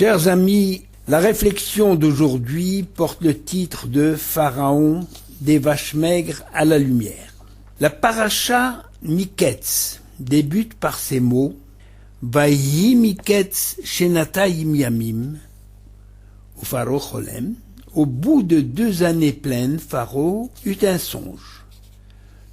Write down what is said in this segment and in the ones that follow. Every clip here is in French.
Chers amis, la réflexion d'aujourd'hui porte le titre de Pharaon, des vaches maigres à la lumière. La paracha Miketz débute par ces mots Vayi Miketz Shenatayim Yamim, ou Pharaon Cholem. Au bout de 2 années pleines, Pharaon eut un songe.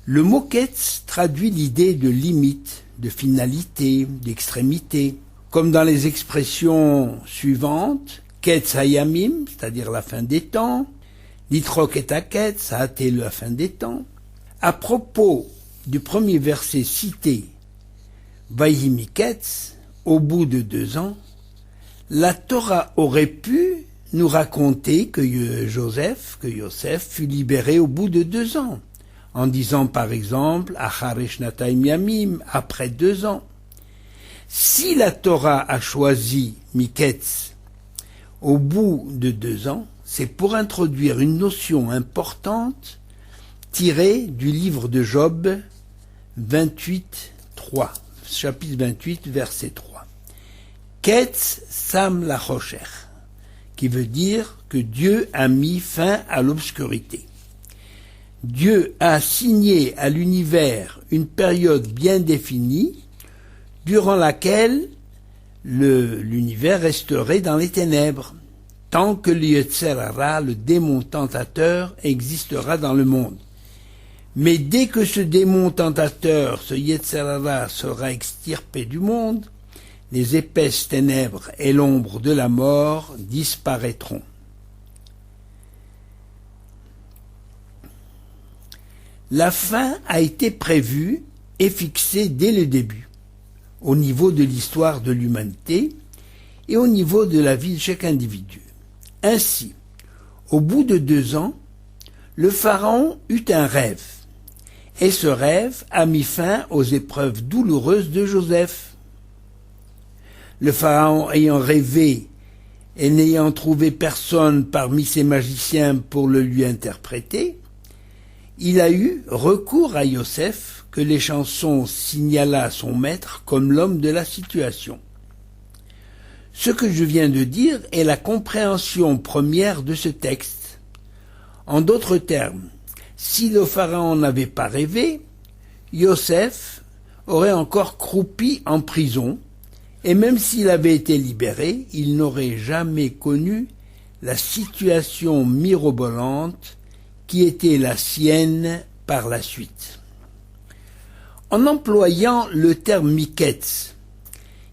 Le mot Ketz traduit l'idée de limite, de finalité, d'extrémité, comme dans les expressions suivantes, Ketz Hayamim, c'est-à-dire la fin des temps, Litrok et Aketz, ça a été la fin des temps. À propos du premier verset cité, Vayi Miketz, au bout de 2 ans, la Torah aurait pu nous raconter que Yosef fut libéré au bout de 2 ans, en disant par exemple Acharesh Nataim Yamim, après 2 ans. Si la Torah a choisi Miketz au bout de 2 ans, c'est pour introduire une notion importante tirée du livre de Job 28:3, chapitre 28, verset 3. Ketz Sam Lachocher, qui veut dire que Dieu a mis fin à l'obscurité. Dieu a assigné à l'univers une période bien définie durant laquelle l'univers resterait dans les ténèbres, tant que le Yetzer Hara, le démon tentateur, existera dans le monde. Mais dès que ce démon tentateur, ce Yetzer Hara, sera extirpé du monde, les épaisses ténèbres et l'ombre de la mort disparaîtront. La fin a été prévue et fixée dès le début, au niveau de l'histoire de l'humanité et au niveau de la vie de chaque individu. Ainsi, au bout de 2 ans, le pharaon eut un rêve, et ce rêve a mis fin aux épreuves douloureuses de Joseph. Le pharaon ayant rêvé et n'ayant trouvé personne parmi ses magiciens pour le lui interpréter, il a eu recours à Yosef, que les chansons signala à son maître comme l'homme de la situation. Ce que je viens de dire est la compréhension première de ce texte. En d'autres termes, si le pharaon n'avait pas rêvé, Yosef aurait encore croupi en prison, et même s'il avait été libéré, il n'aurait jamais connu la situation mirobolante qui était la sienne par la suite. En employant le terme Miketz,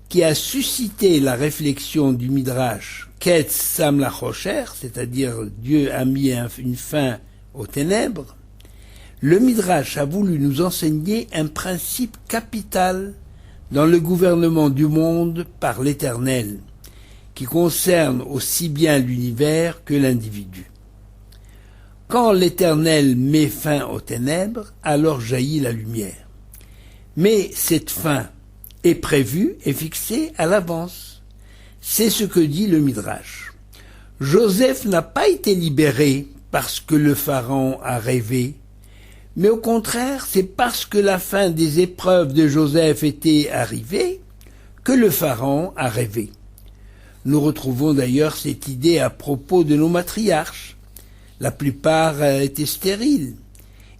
qui a suscité la réflexion du Midrash Ketz Sam Lachocher, c'est-à-dire Dieu a mis une fin aux ténèbres, le Midrash a voulu nous enseigner un principe capital dans le gouvernement du monde par l'Éternel, qui concerne aussi bien l'univers que l'individu. Quand l'Éternel met fin aux ténèbres, alors jaillit la lumière. Mais cette fin est prévue et fixée à l'avance. C'est ce que dit le Midrash. Joseph n'a pas été libéré parce que le pharaon a rêvé, mais au contraire, c'est parce que la fin des épreuves de Joseph était arrivée que le pharaon a rêvé. Nous retrouvons d'ailleurs cette idée à propos de nos matriarches. La plupart étaient stériles.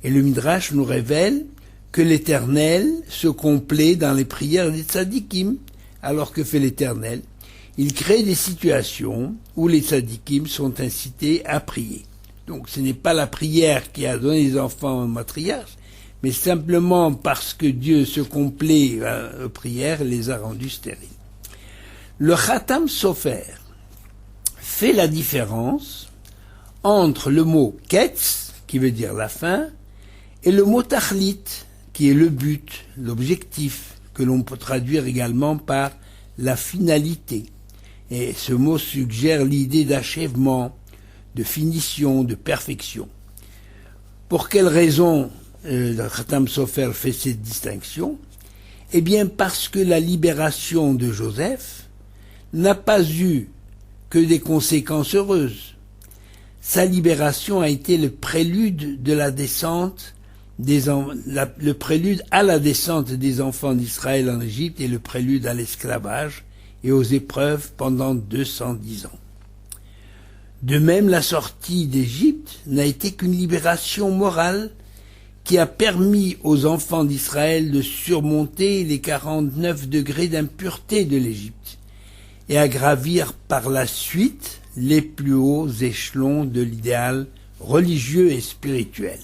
Et le Midrash nous révèle que l'Éternel se complaît dans les prières des tzadikim. Alors que fait l'Éternel? Il crée des situations où les tzadikim sont incités à prier. Donc ce n'est pas la prière qui a donné les enfants aux matriarches, mais simplement parce que Dieu se complaît aux prières, les a rendus stériles. Le Khatam Sofer fait la différence entre le mot Ketz, qui veut dire la fin, et le mot Tachlit, qui est le but, l'objectif, que l'on peut traduire également par la finalité. Et ce mot suggère l'idée d'achèvement, de finition, de perfection. Pour quelle raison le Khatam Sofer fait cette distinction? Eh bien parce que la libération de Joseph n'a pas eu que des conséquences heureuses. Sa libération a été le prélude de la descente le prélude à la descente des enfants d'Israël en Égypte et le prélude à l'esclavage et aux épreuves pendant 210 ans. De même, la sortie d'Égypte n'a été qu'une libération morale qui a permis aux enfants d'Israël de surmonter les 49 degrés d'impureté de l'Égypte et à gravir par la suite les plus hauts échelons de l'idéal religieux et spirituel.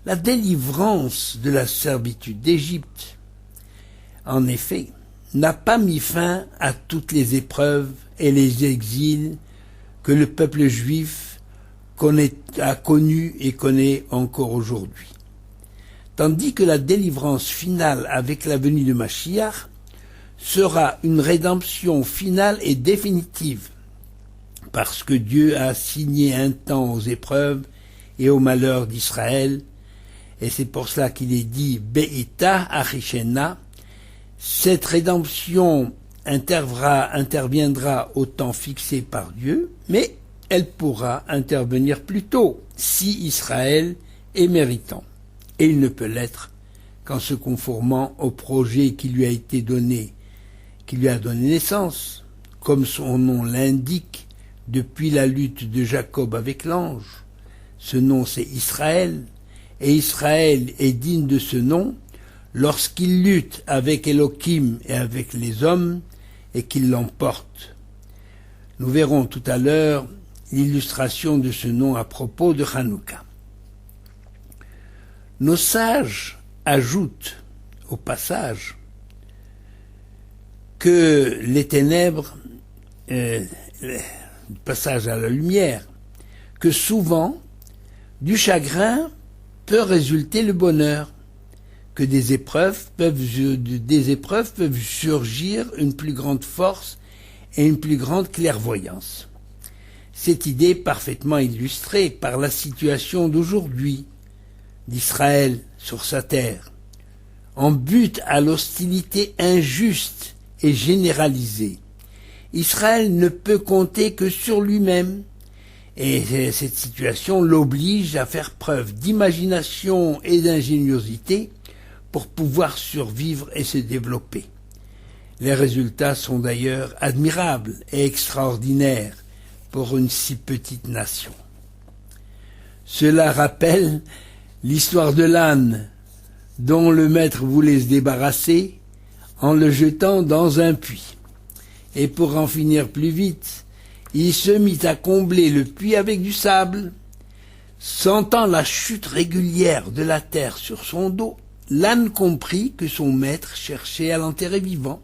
La délivrance de la servitude d'Égypte, en effet, n'a pas mis fin à toutes les épreuves et les exils que le peuple juif a connus et connaît encore aujourd'hui. Tandis que la délivrance finale avec la venue de Mashiach sera une rédemption finale et définitive, parce que Dieu a assigné un temps aux épreuves et aux malheurs d'Israël, et c'est pour cela qu'il est dit « Be'ita achishena ». Cette rédemption interviendra au temps fixé par Dieu, mais elle pourra intervenir plus tôt, si Israël est méritant. Et il ne peut l'être qu'en se conformant au projet qui lui a donné naissance, comme son nom l'indique, depuis la lutte de Jacob avec l'ange. Ce nom c'est Israël, et Israël est digne de ce nom lorsqu'il lutte avec Elohim et avec les hommes et qu'il l'emporte. Nous verrons tout à l'heure l'illustration de ce nom à propos de Hanouka. Nos sages ajoutent au passage que les ténèbres, le passage à la lumière, que souvent du chagrin peut résulter le bonheur, que des épreuves peuvent surgir une plus grande force et une plus grande clairvoyance. Cette idée est parfaitement illustrée par la situation d'aujourd'hui d'Israël sur sa terre, en but à l'hostilité injuste et généralisée. Israël ne peut compter que sur lui-même, et cette situation l'oblige à faire preuve d'imagination et d'ingéniosité pour pouvoir survivre et se développer. Les résultats sont d'ailleurs admirables et extraordinaires pour une si petite nation. Cela rappelle l'histoire de l'âne dont le maître voulait se débarrasser en le jetant dans un puits. Et pour en finir plus vite, il se mit à combler le puits avec du sable. Sentant la chute régulière de la terre sur son dos, l'âne comprit que son maître cherchait à l'enterrer vivant.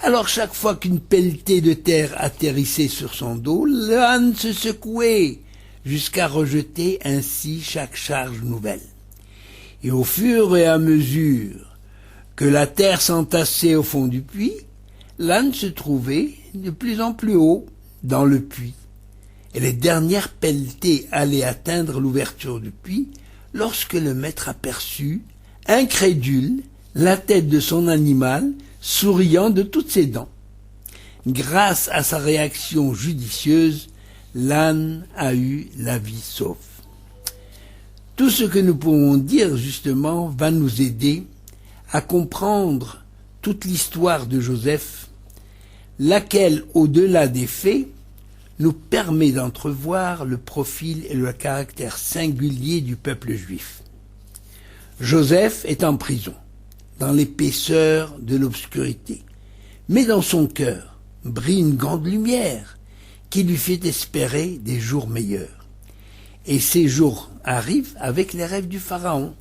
Alors chaque fois qu'une pelletée de terre atterrissait sur son dos, l'âne se secouait jusqu'à rejeter ainsi chaque charge nouvelle. Et au fur et à mesure que la terre s'entassait au fond du puits, l'âne se trouvait de plus en plus haut dans le puits. Et les dernières pelletées allaient atteindre l'ouverture du puits lorsque le maître aperçut, incrédule, la tête de son animal souriant de toutes ses dents. Grâce à sa réaction judicieuse, l'âne a eu la vie sauve. Tout ce que nous pouvons dire justement va nous aider à comprendre toute l'histoire de Joseph, laquelle, au-delà des faits, nous permet d'entrevoir le profil et le caractère singulier du peuple juif. Joseph est en prison, dans l'épaisseur de l'obscurité, mais dans son cœur brille une grande lumière qui lui fait espérer des jours meilleurs. Et ces jours arrivent avec les rêves du Pharaon.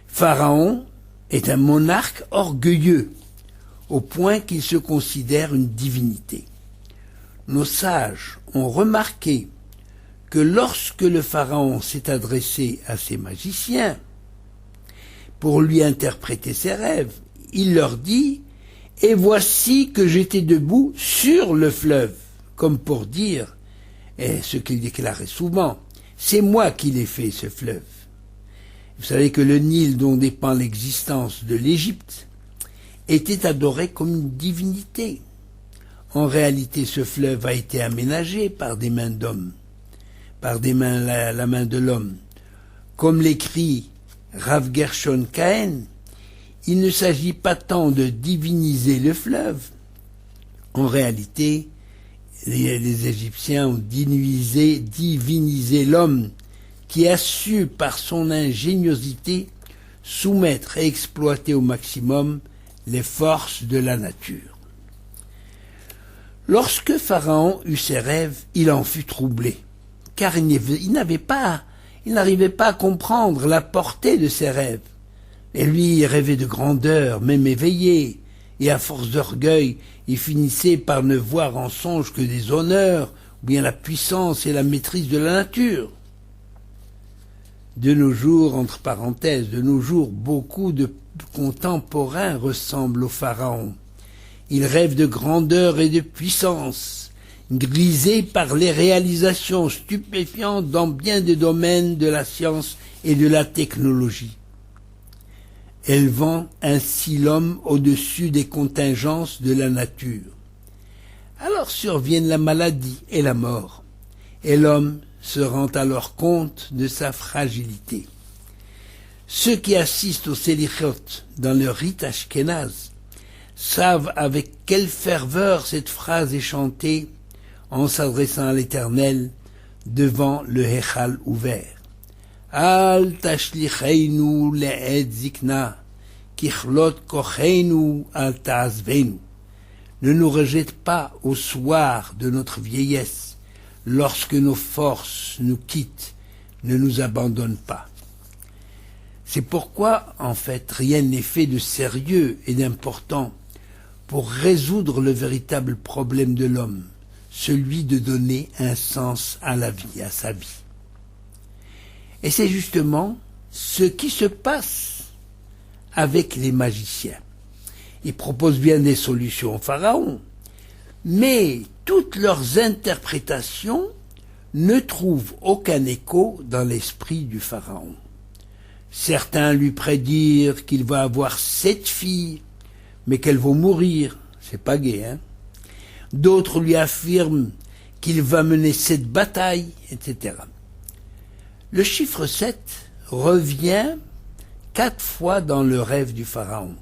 Pharaon est un monarque orgueilleux, au point qu'il se considère une divinité. Nos sages ont remarqué que lorsque le Pharaon s'est adressé à ses magiciens pour lui interpréter ses rêves, il leur dit « Et voici que j'étais debout sur le fleuve », comme pour dire, et ce qu'il déclarait souvent, « C'est moi qui l'ai fait, ce fleuve ». Vous savez que le Nil, dont dépend l'existence de l'Égypte, était adoré comme une divinité. En réalité, ce fleuve a été aménagé par des mains d'hommes, par la main de l'homme. Comme l'écrit Rav Gershon Cohen, il ne s'agit pas tant de diviniser le fleuve. En réalité, les Égyptiens ont divinisé l'homme qui a su, par son ingéniosité, soumettre et exploiter au maximum les forces de la nature. Lorsque Pharaon eut ses rêves, il en fut troublé, car il n'arrivait pas à comprendre la portée de ses rêves. Et lui rêvait de grandeur, même éveillé, et à force d'orgueil, il finissait par ne voir en songe que des honneurs, ou bien la puissance et la maîtrise de la nature. De nos jours, entre parenthèses, beaucoup de contemporains ressemblent au pharaon. Ils rêvent de grandeur et de puissance, grisés par les réalisations stupéfiantes dans bien des domaines de la science et de la technologie, élevant ainsi l'homme au-dessus des contingences de la nature. Alors surviennent la maladie et la mort, et l'homme se rend alors compte de sa fragilité. Ceux qui assistent au Selichot dans le rite ashkénaze savent avec quelle ferveur cette phrase est chantée en s'adressant à l'Éternel devant le Héchal ouvert. Al tashlicheinu le'ed zikna, kichlot kocheinu al ta'azvenu. Ne nous rejette pas au soir de notre vieillesse, lorsque nos forces nous quittent, ne nous abandonne pas. C'est pourquoi, en fait, rien n'est fait de sérieux et d'important pour résoudre le véritable problème de l'homme, celui de donner un sens à la vie, à sa vie. Et c'est justement ce qui se passe avec les magiciens. Ils proposent bien des solutions au pharaon, mais toutes leurs interprétations ne trouvent aucun écho dans l'esprit du pharaon. Certains lui prédirent qu'il va avoir 7 filles, mais qu'elles vont mourir. C'est pas gai, hein? D'autres lui affirment qu'il va mener 7 batailles, etc. Le chiffre 7 revient 4 fois dans le rêve du pharaon.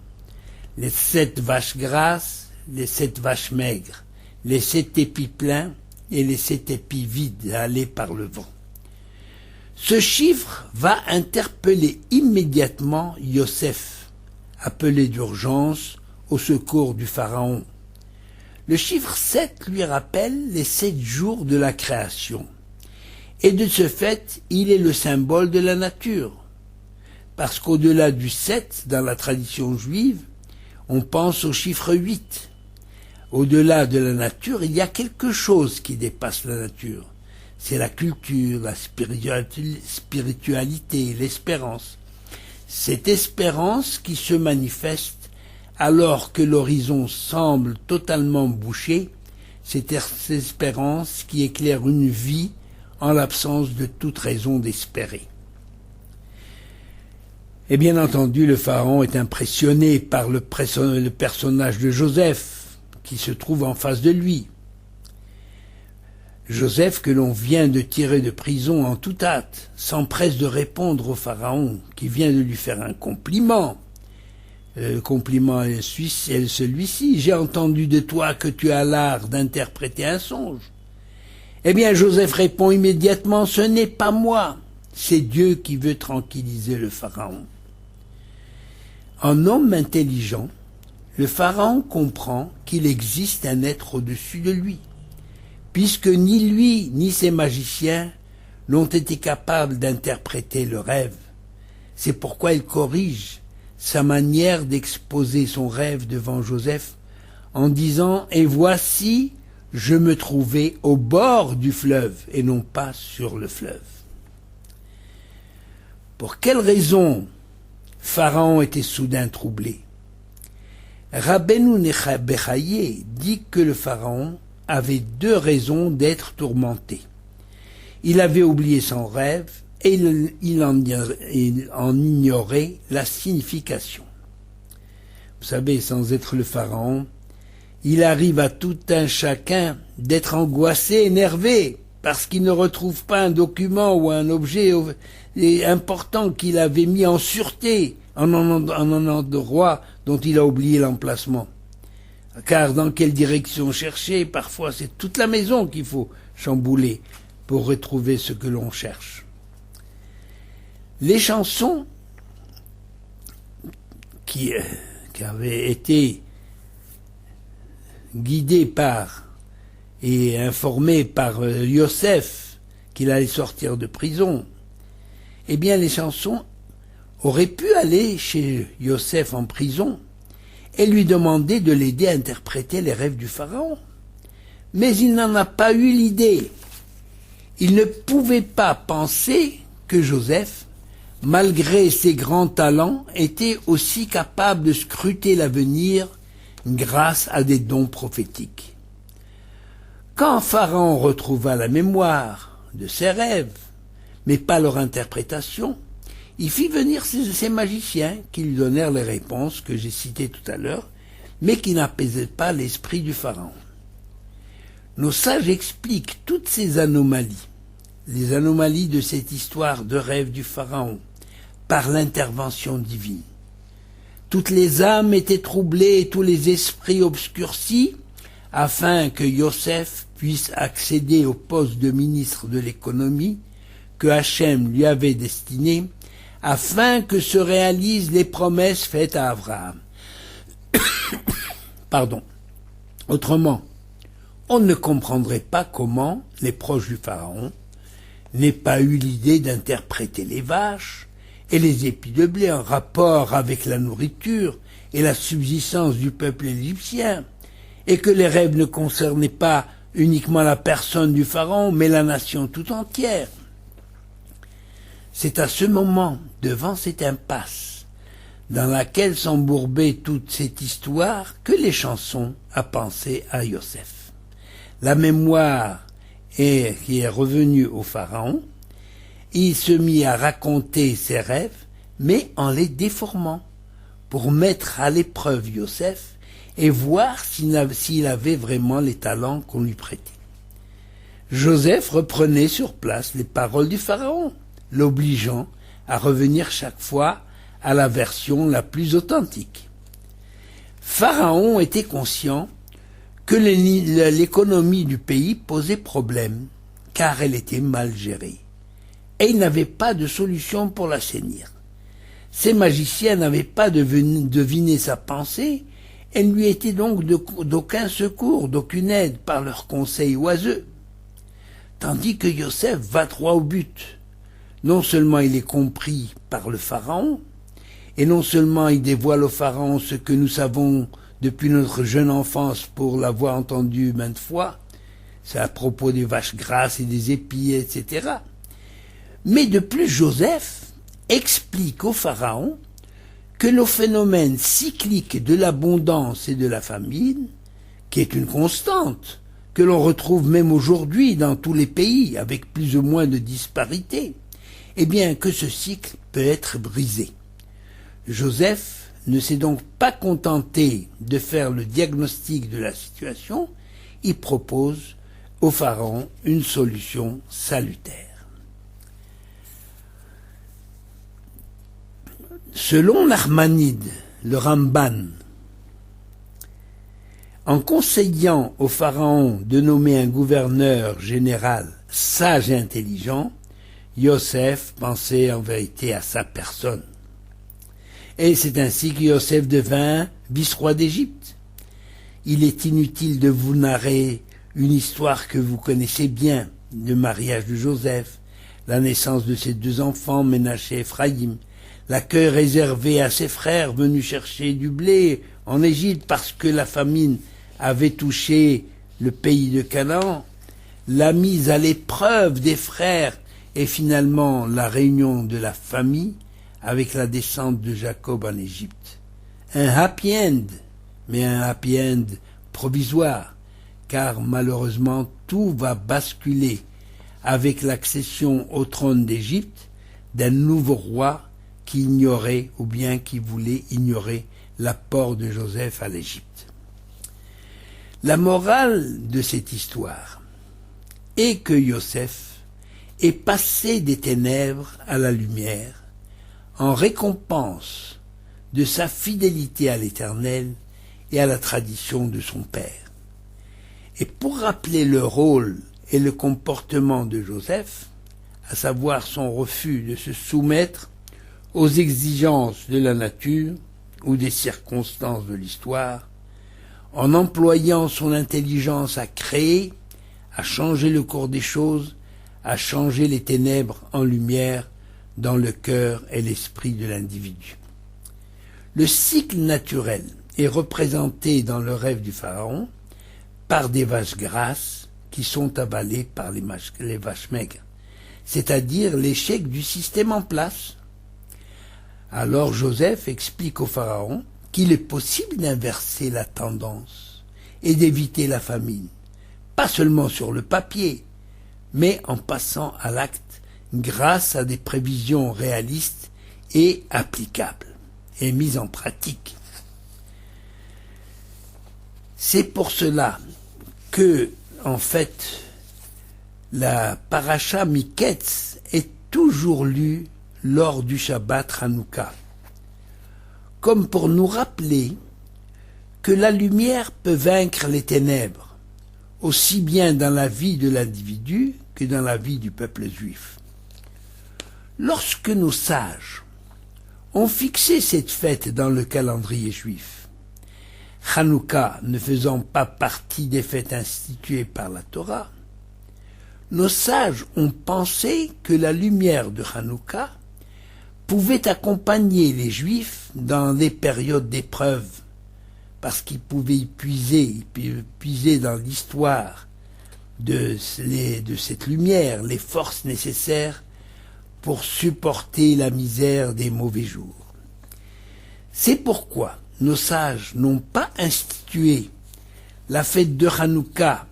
Les 7 vaches grasses, les 7 vaches maigres, les 7 épis pleins et les 7 épis vides halés par le vent. Ce chiffre va interpeller immédiatement Yosef, appelé d'urgence au secours du pharaon. Le chiffre 7 lui rappelle les 7 jours de la création. Et de ce fait, il est le symbole de la nature. Parce qu'au-delà du 7, dans la tradition juive, on pense au chiffre 8. Au-delà de la nature, il y a quelque chose qui dépasse la nature. C'est la culture, la spiritualité, l'espérance. Cette espérance qui se manifeste alors que l'horizon semble totalement bouché, cette espérance qui éclaire une vie en l'absence de toute raison d'espérer. Et bien entendu, le pharaon est impressionné par le personnage de Joseph qui se trouve en face de lui. Joseph, que l'on vient de tirer de prison en toute hâte, s'empresse de répondre au pharaon qui vient de lui faire un compliment. Le compliment est celui-ci: j'ai entendu de toi que tu as l'art d'interpréter un songe. Eh bien, Joseph répond immédiatement: ce n'est pas moi, c'est Dieu qui veut tranquilliser le pharaon. En homme intelligent, le pharaon comprend qu'il existe un être au-dessus de lui, puisque ni lui ni ses magiciens n'ont été capables d'interpréter le rêve. C'est pourquoi il corrige sa manière d'exposer son rêve devant Joseph en disant: et voici, je me trouvais au bord du fleuve et non pas sur le fleuve. Pour quelle raison Pharaon était soudain troublé? Rabbeinu Bechaye dit que le pharaon avait 2 raisons d'être tourmenté. Il avait oublié son rêve et il en ignorait la signification. Vous savez, sans être le pharaon, il arrive à tout un chacun d'être angoissé, énervé parce qu'il ne retrouve pas un document ou un objet important qu'il avait mis en sûreté en un endroit dont il a oublié l'emplacement. Car dans quelle direction chercher? Parfois c'est toute la maison qu'il faut chambouler pour retrouver ce que l'on cherche. Les chansons qui avaient été guidées par et informées par Yosef qu'il allait sortir de prison, eh bien les chansons auraient pu aller chez Yosef en prison et lui demander de l'aider à interpréter les rêves du pharaon. Mais il n'en a pas eu l'idée. Il ne pouvait pas penser que Joseph, malgré ses grands talents, était aussi capable de scruter l'avenir grâce à des dons prophétiques. Quand Pharaon retrouva la mémoire de ses rêves, mais pas leur interprétation, il fit venir ces magiciens qui lui donnèrent les réponses que j'ai citées tout à l'heure, mais qui n'apaisaient pas l'esprit du Pharaon. Nos sages expliquent toutes ces anomalies, les anomalies de cette histoire de rêve du Pharaon, par l'intervention divine. Toutes les âmes étaient troublées et tous les esprits obscurcis, afin que Yosef puisse accéder au poste de ministre de l'économie que Hachem lui avait destiné, afin que se réalisent les promesses faites à Abraham. Pardon. Autrement, on ne comprendrait pas comment les proches du Pharaon n'aient pas eu l'idée d'interpréter les vaches et les épis de blé en rapport avec la nourriture et la subsistance du peuple égyptien, et que les rêves ne concernaient pas uniquement la personne du Pharaon, mais la nation tout entière. C'est à ce moment, devant cette impasse, dans laquelle s'embourbait toute cette histoire, que les chansons a pensé à Yosef. La mémoire qui est revenue au Pharaon, il se mit à raconter ses rêves, mais en les déformant, pour mettre à l'épreuve Yosef et voir s'il avait vraiment les talents qu'on lui prêtait. Joseph reprenait sur place les paroles du Pharaon, l'obligeant à revenir chaque fois à la version la plus authentique. Pharaon était conscient que l'économie du pays posait problème, car elle était mal gérée, et il n'avait pas de solution pour l'assainir. Ces magiciens n'avaient pas deviné sa pensée, et ne lui étaient donc d'aucun secours, d'aucune aide par leurs conseils oiseux. Tandis que Yosef va droit au but. Non seulement il est compris par le Pharaon, et non seulement il dévoile au Pharaon ce que nous savons depuis notre jeune enfance pour l'avoir entendu maintes fois, c'est à propos des vaches grasses et des épis, etc. Mais de plus, Joseph explique au Pharaon que le phénomène cyclique de l'abondance et de la famine, qui est une constante, que l'on retrouve même aujourd'hui dans tous les pays, avec plus ou moins de disparités, eh bien que ce cycle peut être brisé. Joseph ne s'est donc pas contenté de faire le diagnostic de la situation, il propose au Pharaon une solution salutaire. Selon Narmanide, le Ramban, en conseillant au Pharaon de nommer un gouverneur général sage et intelligent, Yosef pensait en vérité à sa personne. Et c'est ainsi que Yosef devint vice-roi d'Égypte. Il est inutile de vous narrer une histoire que vous connaissez bien, le mariage de Joseph, la naissance de ses deux enfants, Ménaché et Ephraïm, l'accueil réservé à ses frères venus chercher du blé en Égypte parce que la famine avait touché le pays de Canaan, la mise à l'épreuve des frères et finalement la réunion de la famille avec la descente de Jacob en Égypte. Un happy end, mais un happy end provisoire, car malheureusement tout va basculer avec l'accession au trône d'Égypte d'un nouveau roi qui ignorait ou bien qui voulait ignorer l'apport de Joseph à l'Égypte. La morale de cette histoire et que Yosef est passé des ténèbres à la lumière en récompense de sa fidélité à l'Éternel et à la tradition de son père. Et pour rappeler le rôle et le comportement de Joseph, à savoir son refus de se soumettre aux exigences de la nature ou des circonstances de l'histoire, en employant son intelligence à créer, à changer le cours des choses, à changer les ténèbres en lumière dans le cœur et l'esprit de l'individu. Le cycle naturel est représenté dans le rêve du pharaon par des vaches grasses qui sont avalées par les vaches maigres, c'est-à-dire l'échec du système en place. Alors Joseph explique au pharaon qu'il est possible d'inverser la tendance et d'éviter la famine, pas seulement sur le papier, mais en passant à l'acte grâce à des prévisions réalistes et applicables et mises en pratique. C'est pour cela que, en fait, la paracha Miketz est toujours lue lors du Shabbat Hanouka, comme pour nous rappeler que la lumière peut vaincre les ténèbres, aussi bien dans la vie de l'individu que dans la vie du peuple juif. Lorsque nos sages ont fixé cette fête dans le calendrier juif, Hanouka ne faisant pas partie des fêtes instituées par la Torah, nos sages ont pensé que la lumière de Hanouka pouvait accompagner les Juifs dans des périodes d'épreuve, parce qu'ils pouvaient puiser dans l'histoire de cette lumière les forces nécessaires pour supporter la misère des mauvais jours. C'est pourquoi nos sages n'ont pas institué la fête de Hanouka,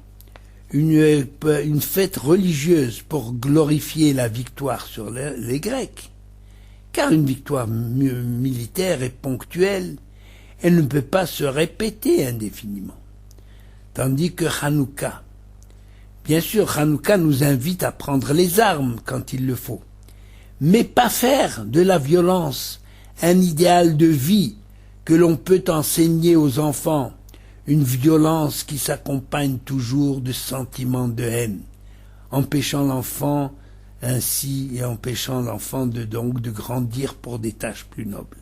une fête religieuse pour glorifier la victoire sur les Grecs, car une victoire militaire est ponctuelle, elle ne peut pas se répéter indéfiniment. Tandis que Hanouka, bien sûr, Hanouka nous invite à prendre les armes quand il le faut, mais pas faire de la violence un idéal de vie que l'on peut enseigner aux enfants, une violence qui s'accompagne toujours de sentiments de haine, empêchant l'enfant ainsi et empêchant l'enfant de grandir pour des tâches plus nobles.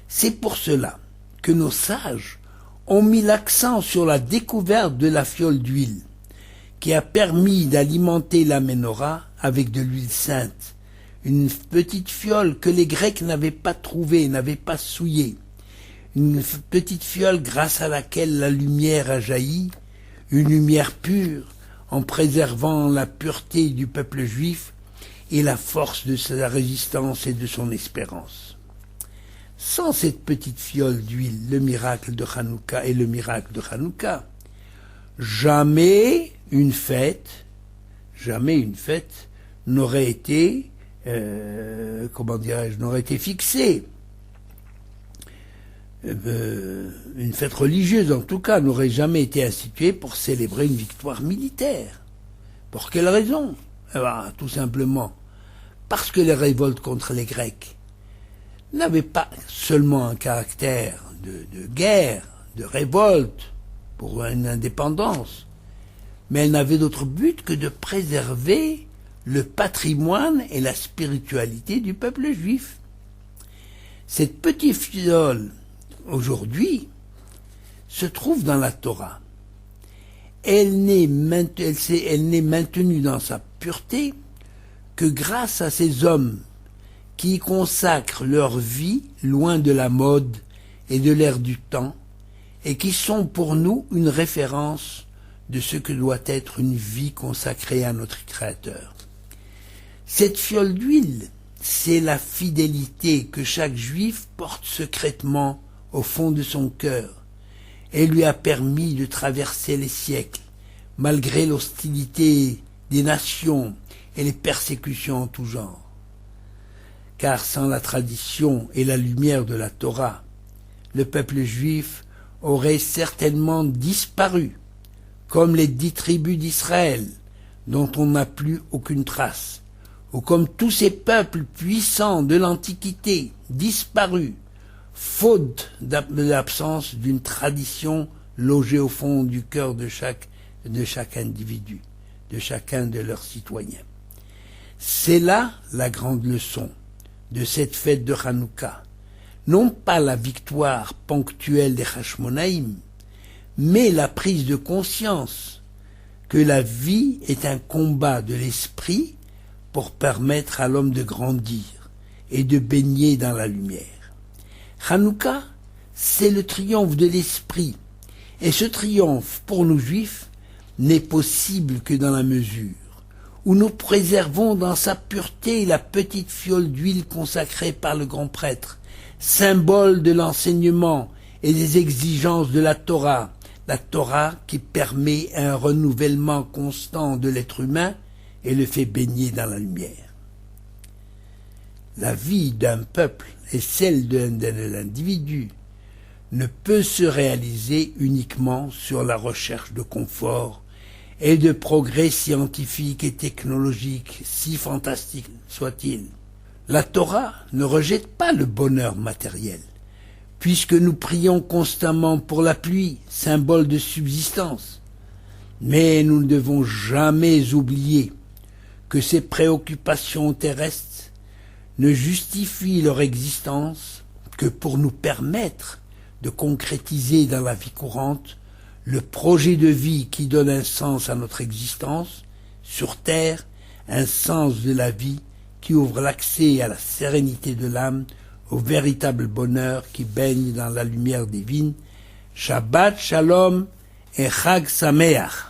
C'est pour cela que nos sages ont mis l'accent sur la découverte de la fiole d'huile, qui a permis d'alimenter la menorah avec de l'huile sainte, une petite fiole que les Grecs n'avaient pas trouvée, n'avaient pas souillée, une petite fiole grâce à laquelle la lumière a jailli, une lumière pure, en préservant la pureté du peuple juif et la force de sa résistance et de son espérance. Sans cette petite fiole d'huile, le miracle de Hanouka jamais une fête n'aurait été, n'aurait été fixée. Une fête religieuse, en tout cas, n'aurait jamais été instituée pour célébrer une victoire militaire. Pour quelle raison? Tout simplement parce que les révoltes contre les Grecs n'avaient pas seulement un caractère de guerre, de révolte pour une indépendance, mais elles n'avaient d'autre but que de préserver le patrimoine et la spiritualité du peuple juif. Cette petite fiole aujourd'hui, se trouve dans la Torah. Elle n'est maintenue dans sa pureté que grâce à ces hommes qui y consacrent leur vie loin de la mode et de l'air du temps et qui sont pour nous une référence de ce que doit être une vie consacrée à notre Créateur. Cette fiole d'huile, c'est la fidélité que chaque Juif porte secrètement au fond de son cœur, et lui a permis de traverser les siècles, malgré l'hostilité des nations et les persécutions en tout genre. Car sans la tradition et la lumière de la Torah, le peuple juif aurait certainement disparu, comme les 10 tribus d'Israël, dont on n'a plus aucune trace, ou comme tous ces peuples puissants de l'Antiquité, disparus, faute de l'absence d'une tradition logée au fond du cœur de chaque individu, de chacun de leurs citoyens. C'est là la grande leçon de cette fête de Hanouka, non pas la victoire ponctuelle des Hashmonaïm, mais la prise de conscience que la vie est un combat de l'esprit pour permettre à l'homme de grandir et de baigner dans la lumière. Hanouka, c'est le triomphe de l'esprit, et ce triomphe, pour nous juifs, n'est possible que dans la mesure où nous préservons dans sa pureté la petite fiole d'huile consacrée par le grand prêtre, symbole de l'enseignement et des exigences de la Torah qui permet un renouvellement constant de l'être humain et le fait baigner dans la lumière. La vie d'un peuple et celle d'un individu ne peut se réaliser uniquement sur la recherche de confort et de progrès scientifiques et technologiques, si fantastiques soient-ils. La Torah ne rejette pas le bonheur matériel, puisque nous prions constamment pour la pluie, symbole de subsistance. Mais nous ne devons jamais oublier que ces préoccupations terrestres ne justifient leur existence que pour nous permettre de concrétiser dans la vie courante le projet de vie qui donne un sens à notre existence sur terre, un sens de la vie qui ouvre l'accès à la sérénité de l'âme, au véritable bonheur qui baigne dans la lumière divine. Shabbat Shalom et Chag Sameach.